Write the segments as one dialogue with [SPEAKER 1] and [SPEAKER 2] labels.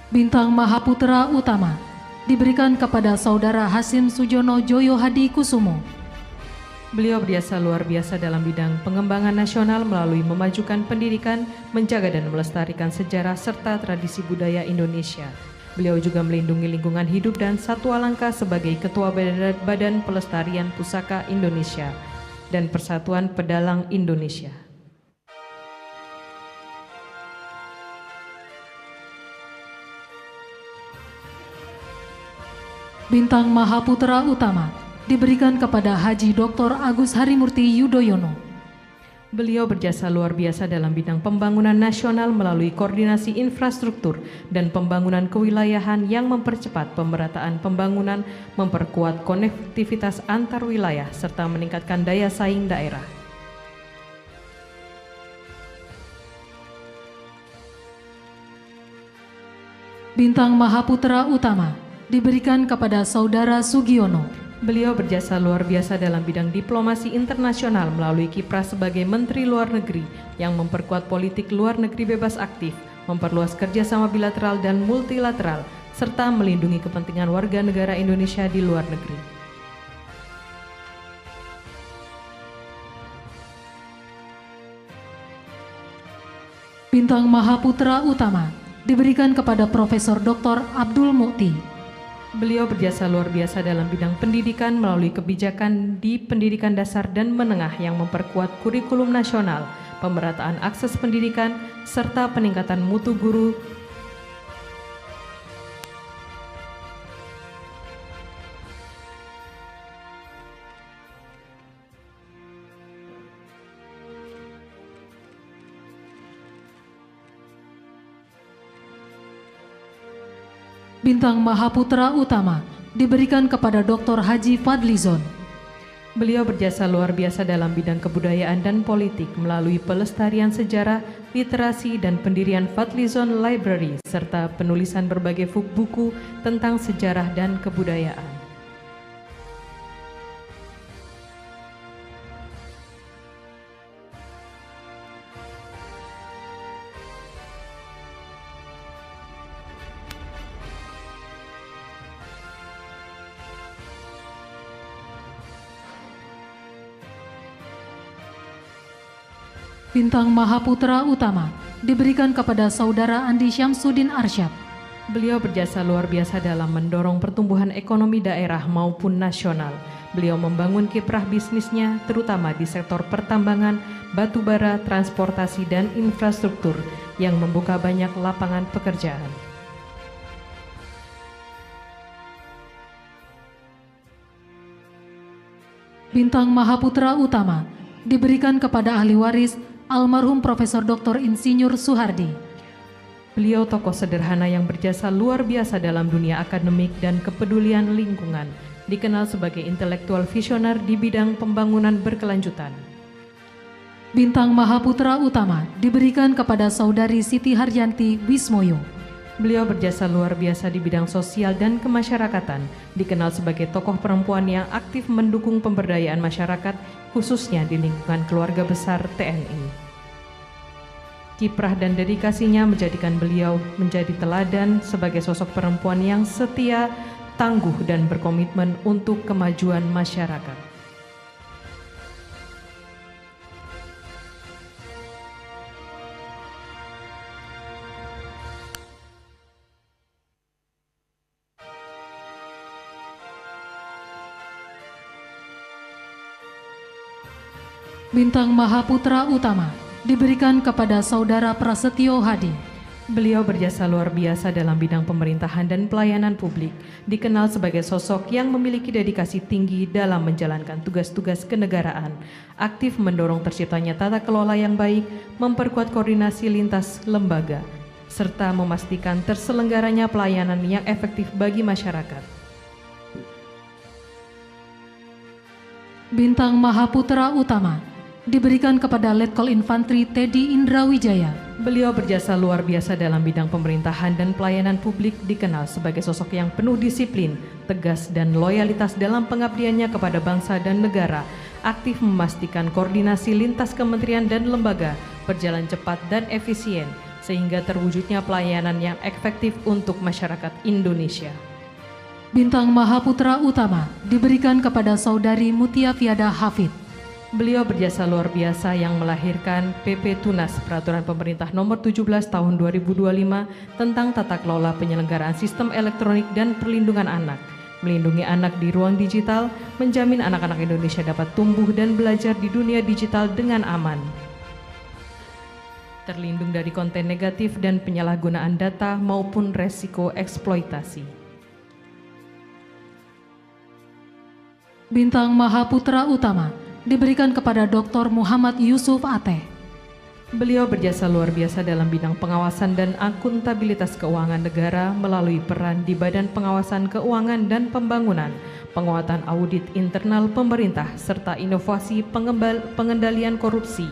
[SPEAKER 1] Bintang Mahaputra Utama diberikan kepada Saudara Hasim Sujono Joyo Hadi Kusumo.
[SPEAKER 2] Beliau berjasa luar biasa dalam bidang pengembangan nasional melalui memajukan pendidikan, menjaga dan melestarikan sejarah serta tradisi budaya Indonesia. Beliau juga melindungi lingkungan hidup dan satwa langka sebagai Ketua Badan Pelestarian Pusaka Indonesia dan Persatuan Pedalang Indonesia.
[SPEAKER 1] Bintang Mahaputra Utama diberikan kepada Haji Dr. Agus Harimurti Yudhoyono.
[SPEAKER 2] Beliau berjasa luar biasa dalam bidang pembangunan nasional melalui koordinasi infrastruktur dan pembangunan kewilayahan yang mempercepat pemerataan pembangunan, memperkuat konektivitas antar wilayah, serta meningkatkan daya saing daerah.
[SPEAKER 1] Bintang Mahaputra Utama diberikan kepada Saudara Sugiono.
[SPEAKER 2] Beliau berjasa luar biasa dalam bidang diplomasi internasional melalui kiprah sebagai Menteri Luar Negeri yang memperkuat politik luar negeri bebas aktif, memperluas kerjasama bilateral dan multilateral, serta melindungi kepentingan warga negara Indonesia di luar negeri.
[SPEAKER 1] Bintang Mahaputra Utama diberikan kepada Profesor Dr. Abdul Mukti.
[SPEAKER 2] Beliau berjasa luar biasa dalam bidang pendidikan melalui kebijakan di pendidikan dasar dan menengah yang memperkuat kurikulum nasional, pemerataan akses pendidikan, serta peningkatan mutu guru.
[SPEAKER 1] Bintang Mahaputra Utama diberikan kepada Dr. Haji Fadlizon.
[SPEAKER 2] Beliau berjasa luar biasa dalam bidang kebudayaan dan politik melalui pelestarian sejarah, literasi, dan pendirian Fadlizon Library, serta penulisan berbagai buku tentang sejarah dan kebudayaan.
[SPEAKER 1] Bintang Mahaputra Utama diberikan kepada Saudara Andi Syamsuddin Arsyad.
[SPEAKER 2] Beliau berjasa luar biasa dalam mendorong pertumbuhan ekonomi daerah maupun nasional. Beliau membangun kiprah bisnisnya terutama di sektor pertambangan, batubara, transportasi, dan infrastruktur yang membuka banyak lapangan pekerjaan.
[SPEAKER 1] Bintang Mahaputra Utama diberikan kepada ahli waris almarhum Profesor Dr. Insinyur Soehardi.
[SPEAKER 2] Beliau tokoh sederhana yang berjasa luar biasa dalam dunia akademik dan kepedulian lingkungan, dikenal sebagai intelektual visioner di bidang pembangunan berkelanjutan.
[SPEAKER 1] Bintang Mahaputra Utama diberikan kepada Saudari Siti Haryanti Wismoyo.
[SPEAKER 2] Beliau berjasa luar biasa di bidang sosial dan kemasyarakatan, dikenal sebagai tokoh perempuan yang aktif mendukung pemberdayaan masyarakat, khususnya di lingkungan keluarga besar TNI. Kiprah dan dedikasinya menjadikan beliau menjadi teladan sebagai sosok perempuan yang setia, tangguh, dan berkomitmen untuk kemajuan masyarakat.
[SPEAKER 1] Bintang Mahaputra Utama diberikan kepada Saudara Prasetyo Hadi.
[SPEAKER 2] Beliau berjasa luar biasa dalam bidang pemerintahan dan pelayanan publik, dikenal sebagai sosok yang memiliki dedikasi tinggi dalam menjalankan tugas-tugas kenegaraan, aktif mendorong terciptanya tata kelola yang baik, memperkuat koordinasi lintas lembaga, serta memastikan terselenggaranya pelayanan yang efektif bagi masyarakat.
[SPEAKER 1] Bintang Mahaputra Utama diberikan kepada Letkol Infantri Teddy Indrawijaya.
[SPEAKER 2] Beliau berjasa luar biasa dalam bidang pemerintahan dan pelayanan publik, dikenal sebagai sosok yang penuh disiplin, tegas, dan loyalitas dalam pengabdiannya kepada bangsa dan negara, aktif memastikan koordinasi lintas kementerian dan lembaga berjalan cepat dan efisien, sehingga terwujudnya pelayanan yang efektif untuk masyarakat Indonesia.
[SPEAKER 1] Bintang Mahaputra Utama diberikan kepada Saudari Mutia Fiada Hafid.
[SPEAKER 2] Beliau berjasa luar biasa yang melahirkan PP Tunas Peraturan Pemerintah Nomor 17 Tahun 2025 tentang tata kelola penyelenggaraan sistem elektronik dan perlindungan anak, melindungi anak di ruang digital, menjamin anak-anak Indonesia dapat tumbuh dan belajar di dunia digital dengan aman, terlindung dari konten negatif dan penyalahgunaan data maupun resiko eksploitasi.
[SPEAKER 1] Bintang Mahaputra Utama diberikan kepada Dr. Muhammad Yusuf Ateh.
[SPEAKER 2] Beliau berjasa luar biasa dalam bidang pengawasan dan akuntabilitas keuangan negara melalui peran di Badan Pengawasan Keuangan dan Pembangunan, penguatan audit internal pemerintah, serta inovasi pengendalian korupsi.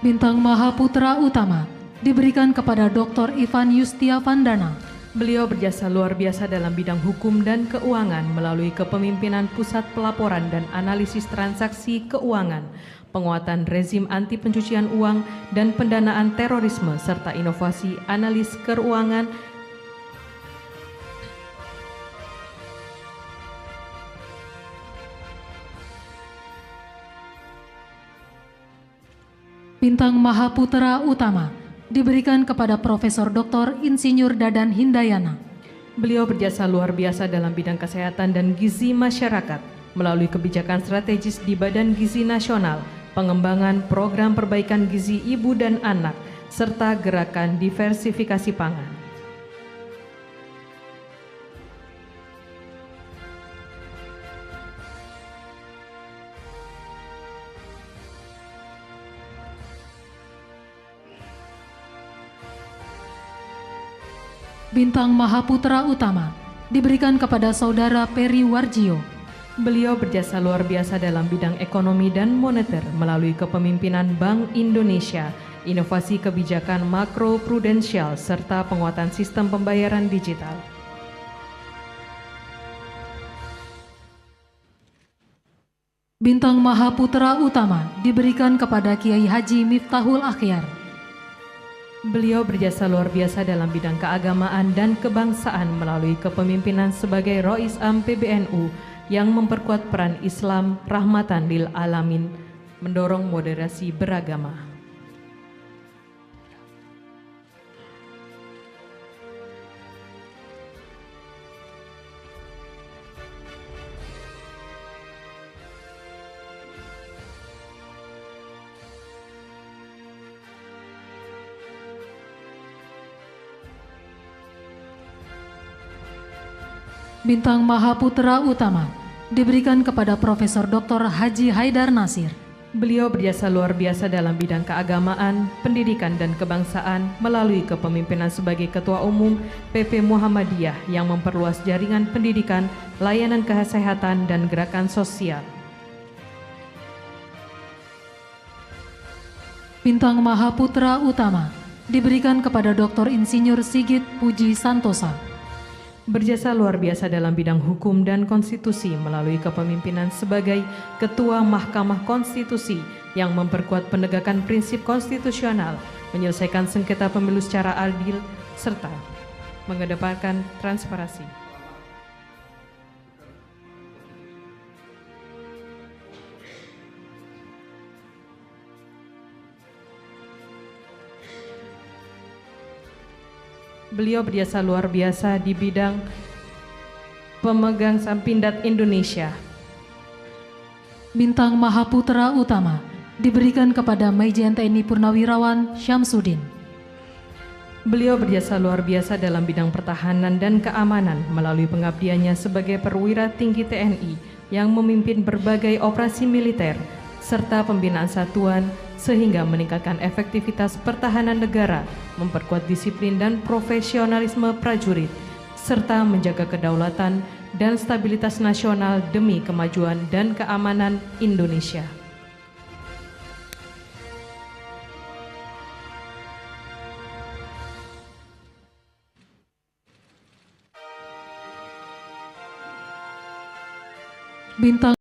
[SPEAKER 1] Bintang Mahaputra Utama diberikan kepada Dr. Ivan Yustia Vandana.
[SPEAKER 2] Beliau berjasa luar biasa dalam bidang hukum dan keuangan melalui kepemimpinan Pusat Pelaporan dan Analisis Transaksi Keuangan, penguatan rezim anti pencucian uang dan pendanaan terorisme, serta inovasi analis keuangan.
[SPEAKER 1] Bintang Mahaputra Utama diberikan kepada Profesor Dr. Insinyur Dadan Hindayana.
[SPEAKER 2] Beliau berjasa luar biasa dalam bidang kesehatan dan gizi masyarakat melalui kebijakan strategis di Badan Gizi Nasional, pengembangan program perbaikan gizi ibu dan anak, serta gerakan diversifikasi pangan.
[SPEAKER 1] Bintang Mahaputra Utama diberikan kepada Saudara Peri Warjio.
[SPEAKER 2] Beliau berjasa luar biasa dalam bidang ekonomi dan moneter melalui kepemimpinan Bank Indonesia, inovasi kebijakan makro prudensial, serta penguatan sistem pembayaran digital.
[SPEAKER 1] Bintang Mahaputra Utama diberikan kepada Kiai Haji Miftahul Akhyar.
[SPEAKER 2] Beliau berjasa luar biasa dalam bidang keagamaan dan kebangsaan melalui kepemimpinan sebagai Rois Am PBNU yang memperkuat peran Islam rahmatan lil alamin, mendorong moderasi beragama.
[SPEAKER 1] Bintang Mahaputra Utama diberikan kepada Profesor Dr. Haji Haidar Nasir.
[SPEAKER 2] Beliau berjasa luar biasa dalam bidang keagamaan, pendidikan dan kebangsaan melalui kepemimpinan sebagai Ketua Umum PP Muhammadiyah yang memperluas jaringan pendidikan, layanan kesehatan dan gerakan sosial.
[SPEAKER 1] Bintang Mahaputra Utama diberikan kepada Dr. Insinyur Sigit Puji Santosa.
[SPEAKER 2] Berjasa luar biasa dalam bidang hukum dan konstitusi melalui kepemimpinan sebagai Ketua Mahkamah Konstitusi yang memperkuat penegakan prinsip konstitusional, menyelesaikan sengketa pemilu secara adil, serta mengedepankan transparansi. Beliau berjasa luar biasa di bidang pemegang saham Pindad Indonesia.
[SPEAKER 1] Bintang Mahaputra Utama diberikan kepada Majen TNI Purnawirawan Syamsuddin.
[SPEAKER 2] Beliau berjasa luar biasa dalam bidang pertahanan dan keamanan melalui pengabdiannya sebagai perwira tinggi TNI yang memimpin berbagai operasi militer serta pembinaan satuan sehingga meningkatkan efektivitas pertahanan negara, memperkuat disiplin dan profesionalisme prajurit, serta menjaga kedaulatan dan stabilitas nasional demi kemajuan dan keamanan Indonesia.
[SPEAKER 1] Bintang